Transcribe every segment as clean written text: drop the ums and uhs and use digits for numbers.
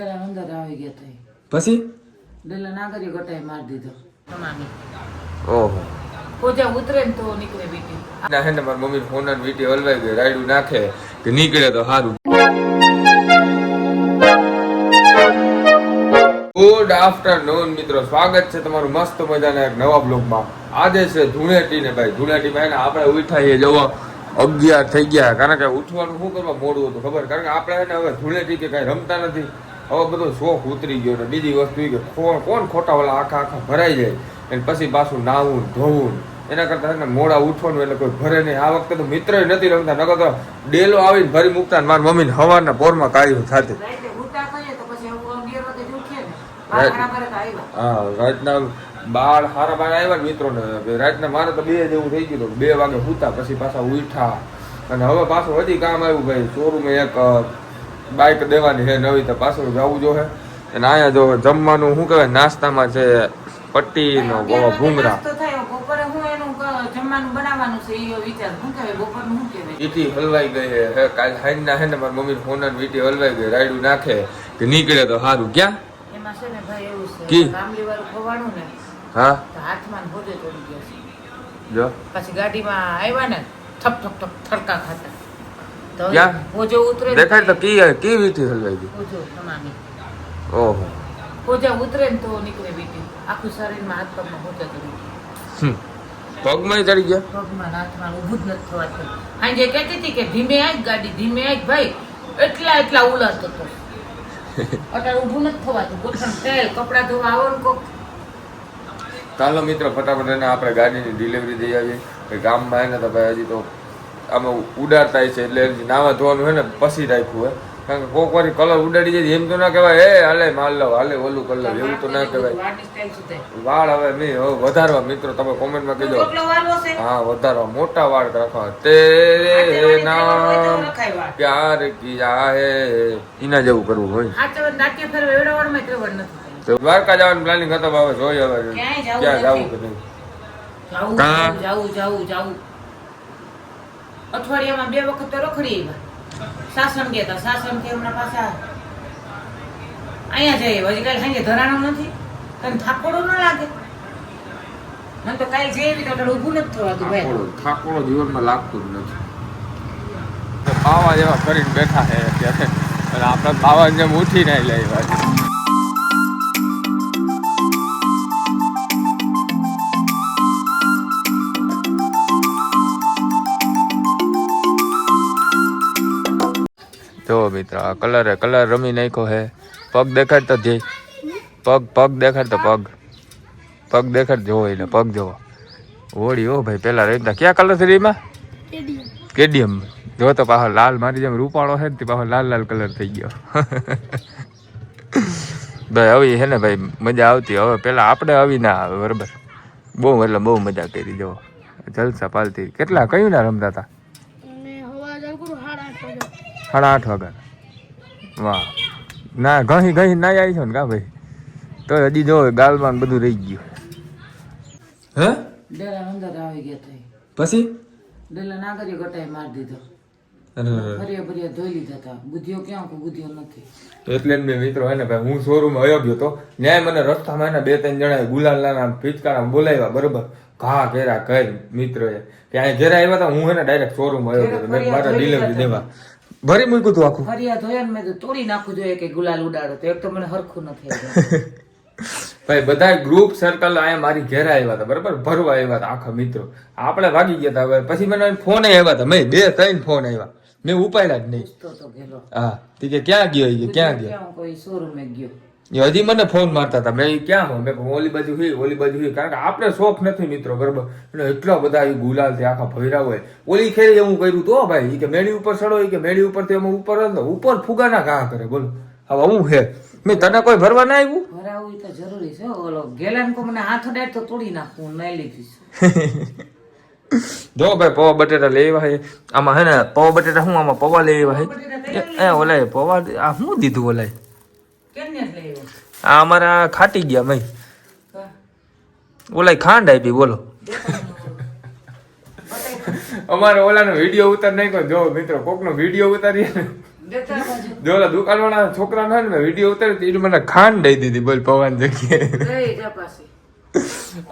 અંદર આવી ગયા થઈ પછી ડેલા નાગરી ગટાઈ માર દીધો તમામી ઓહો કોજા ઉતરે ને તો નીકળે બીટી ના હે ને મારી મમ્મી ફોન અને વીટી હલવાઈ ગઈ રાયડું નાખે કે નીકળે તો સારું. ગુડ આફ્ટરનૂન મિત્રો, સ્વાગત છે તમારું મસ્ત મજાના એક નવા બ્લોગમાં. આજે છે ધૂળેટી ને ભાઈ, ધૂળેટીમાં આપણે ઉઠાઈએ જવા 11 થઈ ગયા, કારણ કે ઉઠવાનું શું કરવા મોડું હતું ખબર, કારણ કે આપણે ને હવે ધૂળેટી કે કઈ રમતા નથી, હવે બધો શોખ ઉતરી ગયો. ને બીજી વસ્તુ કે કોણ ખોટા વાળા આખા ભરાઈ જાય અને પછી પાછું નાવું ધોવું, એના કરતા મોડા ઉઠવાનું એટલે કોઈ ભરે નહીં. આ વખતે તો મિત્ર નથી રમતા, નકર તો ડેલો આવીને ભરી મૂકતા. મારી મમ્મીને સવારના પોરમાં કાઢ્યું થતી. હા, રાતના બાર હારા બાર આવ્યા મિત્રો ને, રાતના મારે તો 2 જેવું થઈ ગયું. 2 વાગે સૂતા, પછી પાછા ઉઠા. અને હવે પાછું હજી કામ આવ્યું ભાઈ, શોરૂમ એક બાઇક દેવાની છે નવી, તો પાછું જવું જોઈએ. અને અહીંયા જો જમવાનું શું કહેવાય, નાસ્તામાં છે પટ્ટી નો ભૂંગરા. વીટી હલવાઈ ગઈ છે કાલ હાઈના, હે ને મારી મમ્મી ફોન અને વીટી હલવાઈ ગઈ, રાયડું નાખે કે નીકળે તો સારું. ક્યાં એમાં છે ને ભાઈ એવું છે કી કામલી વાળું ખવાનું ને, હા તો હાથમાં ભોજે ચડી ગયો છે. જો પછી ગાડીમાં આવ્યા ને ઠપ ઠપ ઠપ થડકા ખાતા, તો ક્યાં ભોજો ઉતરે દેખાય તો કી વીટી હલવાઈ ગઈ. ભોજો તમામી ઓહો, ભોજા ઉતરે ને તો નીકળે બીટી, આખું શરીરમાં હાથ પગમાં ભોજા ચડી ગયા, પગમાં ચડી ગયા, પગમાં હાથમાં ઊભું જ નથી થવાતું. આજે કહેતી હતી કે ધીમે આજ ગાડી ધીમે આજ ભાઈ, એટલા ઉલાતો હતો. અત્યારે ઊભું નથી થવાતું, ગોઠણ તેલ કપડા ધોવા આવો ને કોક. ચાલો મિત્રો ફટાફટ એને આપણે ગાડીની ડિલિવરી દઈ આવીએ. ગામમાં એને તો ભાઈ હજી તો આમાં ઉડાડતા છે, એટલે નાવા ધોવાનું છે ને પછી રાખ્યું હોય, કારણ કે કોક વાર કલર ઉડાડી જાય એમ તો ના કહેવાય એ હાલે માલ લો હાલે ઓલું કલર, એવું તો ના કહેવાય. વાળ હવે નહીં, હવે વધારવા મિત્રો, તમે કોમેન્ટમાં કહેજો. હા, વધારવા, મોટા વાળ રાખવા. તેરે નામ પ્યાર કિયા હે, એના જેવું કરવું હોય. દ્વારકા જવાનું પ્લાનિંગ હતો, હવે જોઈએ હવે ક્યાં જવું કે નહીં. જાવું અઠવાડિયામાં 2 વખત તો રખડી આવ્યા. સાસણ ગયા હતા, સાસણ થી હમણાં પાછા અહીંયા જઈએ. હજી કાલે સાંજે ધરાણું નથી, તને થાકોડો ન લાગે? મને તો કાલે જેવી તો ઊભું નથી થવાતું ભાઈ. થાકોડો જીવનમાં લાગતું જ નથી. બાવા જેવા કરીને બેઠા છે અત્યારે, અને આપણે બાવા જેમ ઉઠી નહીં લે વાત. જો મિત્ર આ કલર રમી નાખ્યો હે. પગ દેખાડ તો જઈ, પગ દેખાડ તો પગ દેખાડ જોવો, એટલે પગ જોવો. હોળી હો ભાઈ, પેલા રમતા ક્યાં કલર થી એમાં કેડીએમ. જો તો પાછો લાલ, મારી જેમ રૂપાળો છે ને પાછો લાલ કલર થઈ ગયો. ભાઈ આવી હે ને ભાઈ મજા આવતી. હવે પેલા આપણે આવી ના આવે બરાબર, બહુ એટલે બહુ મજા કરી. જો જલસા પાલતી. કેટલા કયું ના રમતા હતા? 8:30 વાગ્યા. વાહ, ના ઘણી ના આવી છો ને કા ભાઈ, તો હજી જો ગાલમાં બધું રહી ગયું. હે ડેલા અંદર આવી ગયા થઈ પછી ડેલા નાગરી ગટાઈ માર દીધો. ફરિયા ધોઈ લીધા હતા. બુદ્ધિઓ ક્યાં કોઈ બુદ્ધિઓ નથી. એટલે જ મેં મિત્રો હે ને ભાઈ, હું શોરૂમ આવ્યો ગયો તો ન્યાય મને રસ્તામાં એના 2-3 જણા ગુલાલ ના પિચકારા બોલાવ્યા બરોબર, ઘા ઘેરા કર મિત્રોએ કે અહીં ઘેરા આવ્યા હતા. હું હે ને ડાયરેક્ટ શોરૂમ આવ્યો ગયો, મેં મારા ડિલિવરી દેવા ભરી મૂક્યું તું આખું. ફરિયા ધોયા ને મેં તો તોડી નાખવું જોઈએ કે ગુલાલ ઉડાડો, તો એક તો મને હરખું નથી. ભાઈ બધા ગ્રુપ સર્કલ અહીંયા મારી ઘેરા આવ્યા હતા બરાબર, ભરવા આવ્યા હતા આખા મિત્રો. આપણે ભાગી ગયા હતા. હવે પછી મને ફોન આવ્યા હતા, મેં 2-3 ફોન આવ્યા, મેં ઉપાડ્યા જ નહીં. હા, તી કે ક્યાં ગયો, ક્યાં ગયો, કોઈ શોરૂમે ગયો. હજી મને ફોન મારતા હતા, મેં ક્યાં હું, મેં ઓલી બાજુ હી, કારણ કે આપણે શોખ નથી મિત્રો બરોબર. એટલે એટલા બધા ગુલાલ થી આખા ભર્યા હોય. ઓલી ખેરી એવું કર્યું તો ભાઈ કે મેળી ઉપર ચડો, કે મેળી ઉપર થી અમે ઉપર ફુગાના ઘા કરે. બોલો હવે હું હે, મેં તને કોઈ ભરવા ના આવ્યું? ભરાવું તો જરૂરી છે. ઓલો ગેલાન કો મને હાથ અડાડ તો તોડી નાખું, નહીં લીધીશ. જો ભાઈ પૌવા બટેટા લેવા હે. આમાં હે ને પૌવા બટેટા હું આમાં પૌવા લેવા હે. ઓલા પૌવા આ શું દીધું ઓલા? આ અમારા ખાટી ગયા મય, ઓલા ખાંડ આપી. બોલો અમારે ઓલાનો વિડીયો ઉતાર નાખ્યો. જો મિત્રો કોકનો વિડીયો ઉતારીએ ને દેતા બાજુ જો ઓલા દુકાનવાળા છોકરાને ને વિડીયો ઉતાર્યો તો એને મને ખાંડ દઈ દીધી બોલ પવન જગ્યાએ ગઈ જા પાસે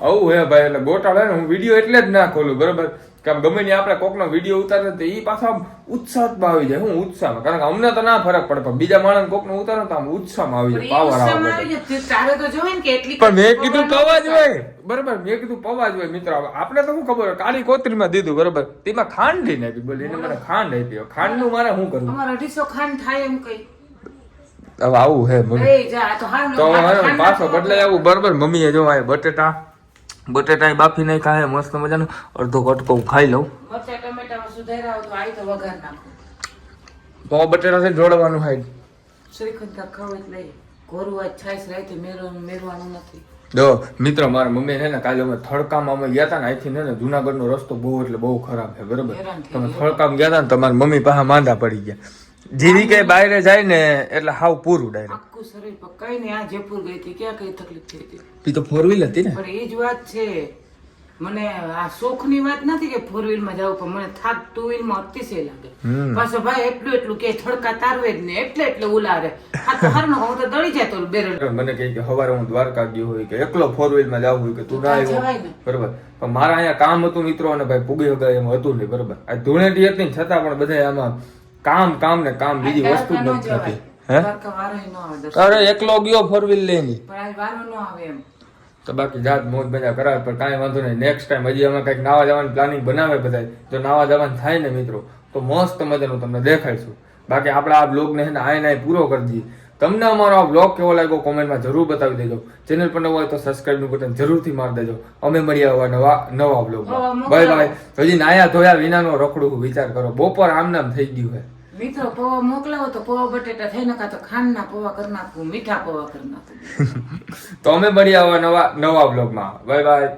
આવું હે ભાઈ એટલે ગોટાળે ને હું વિડીયો એટલે જ ના ખોલું બરોબર કે આમ ગમે ને આપણે કોકનો વિડીયો ઉતારે તો એ પાછા આમ ઉત્સાહમાં આવી જાય હું ઉત્સાહમાં કારણ કે અમને તો ના ફરક પડે પણ બીજા માણસ કોકનો ઉતારે તો આમ ઉત્સાહમાં આવી જાય પાવર આવે તારે તો જોવે ને કે એટલી પણ મેં કીધું પવા જ હોય બરોબર મેં કીધું પવા જ હોય મિત્ર આપણે તો શું ખબર કાળી કોતરીમાં દીધું બરોબર તેમાં ખાંડ લઈને આપી બોલી એને મને ખાંડ આપી ખાંડ નું મારે શું કરવું અમાર 250 ખાંડ થાય એમ કઈ હવે આવું હે મમ્મી એ જા તો હાલ તો હવે પાછો બદલાય આવું બરોબર મમ્મીએ જો આ બટેટા બાફી નહીં ખાય મસ્ત મજાનું અડધો કટકો ખાઈ લઉં મરચા ટમેટામાં સુધારા હોય તો આઈ તો વઘાર નાખો તો બટેટા છે જોડવાનું હાઈ શ્રીખંડ ખાવ એટલે કોરું આજ છાઈસ રાતે મેરવાનું નથી જો મિત્ર મારા મમ્મી છે ને કાલે અમે થડકામાં અમે ગયા હતા ને અહીંથી ને જુનાગઢનો રસ્તો બહુ એટલે બહુ ખરાબ છે બરોબર તમે થડકામ ગયા હતા ને તમારા મમ્મી પાસે માંદા પડી ગયા જીરી કઈ બહાર જાય ને એટલે હાવ પૂરું ડાયરેક્ટ આખું શરીર પર કઈ નહીં આ જયપુર ગઈ હતી ક્યાં કઈ તકલીફ થઈ હતી ઈ તો 4 વ્હીલ હતી ને પણ એ જ વાત છે મને આ શોખની વાત નથી કે 4 વ્હીલમાં જાવ પણ મને થાક 2 વ્હીલમાં અતિશય લાગે પાછો ભાઈ એટલું કે થડકા તારવે જ ને એટલે ઉલારે આ તો હરનો હું તો દળી જાય તો બેરલ મને કહે કે સવારે હું દ્વારકા ગયો હોય કે એકલો 4 વ્હીલમાં જાવ હોય કે તું ના આવ્યો બરોબર પણ મારા અહીંયા કામ હતું મિત્રો અને ભાઈ પુગી વગાય એમ હતું નહીં બરોબર આ ધૂળેટી હતી ને છતાં પણ બધા આમાં કામ ને કામ બીજી વસ્તુ જ નથી થતી હે દ્વારકા વારો ય ન આવે દર્શન. અરે એકલો ગયો 4 વ્હીલ લઈને પણ આજ વારો ન આવે એમ તો બાકી જાત મોજ મજા કરાવે પણ કાંઈ વાંધો નહીં નેક્સ્ટ ટાઈમ હજી અમે કંઈક નાવા જવાનું પ્લાનિંગ બનાવે બધા જો નાવા જવાનું થાય ને મિત્રો તો મસ્ત મજાનું તમને દેખાડીશું બાકી આપણે આ બ્લોગને છે ને આય પૂરો કરી દઈએ તમને અમારો આ બ્લોગ કેવો લાગ્યો કોમેન્ટમાં જરૂર બતાવી દેજો ચેનલ પર નવો હોય તો સબસ્ક્રાઇબ નું બટન જરૂરથી મારી દેજો અમે મળીએ આવા નવા બ્લોગમાં બાય બાય હજી નાયા ધોયા વિનાનો રખડું વિચાર કરો બપોર આમ નામ થઈ ગયું છે મિત્રો પૌવા મોકલાવો તો પૌવા બટેટા થઈ નકા તો ખાંડના પૌવા કરી નાખું મીઠા પૌવા કરી નાખું તો અમે મળીએ આવા નવા બ્લોગમાં બાય બાય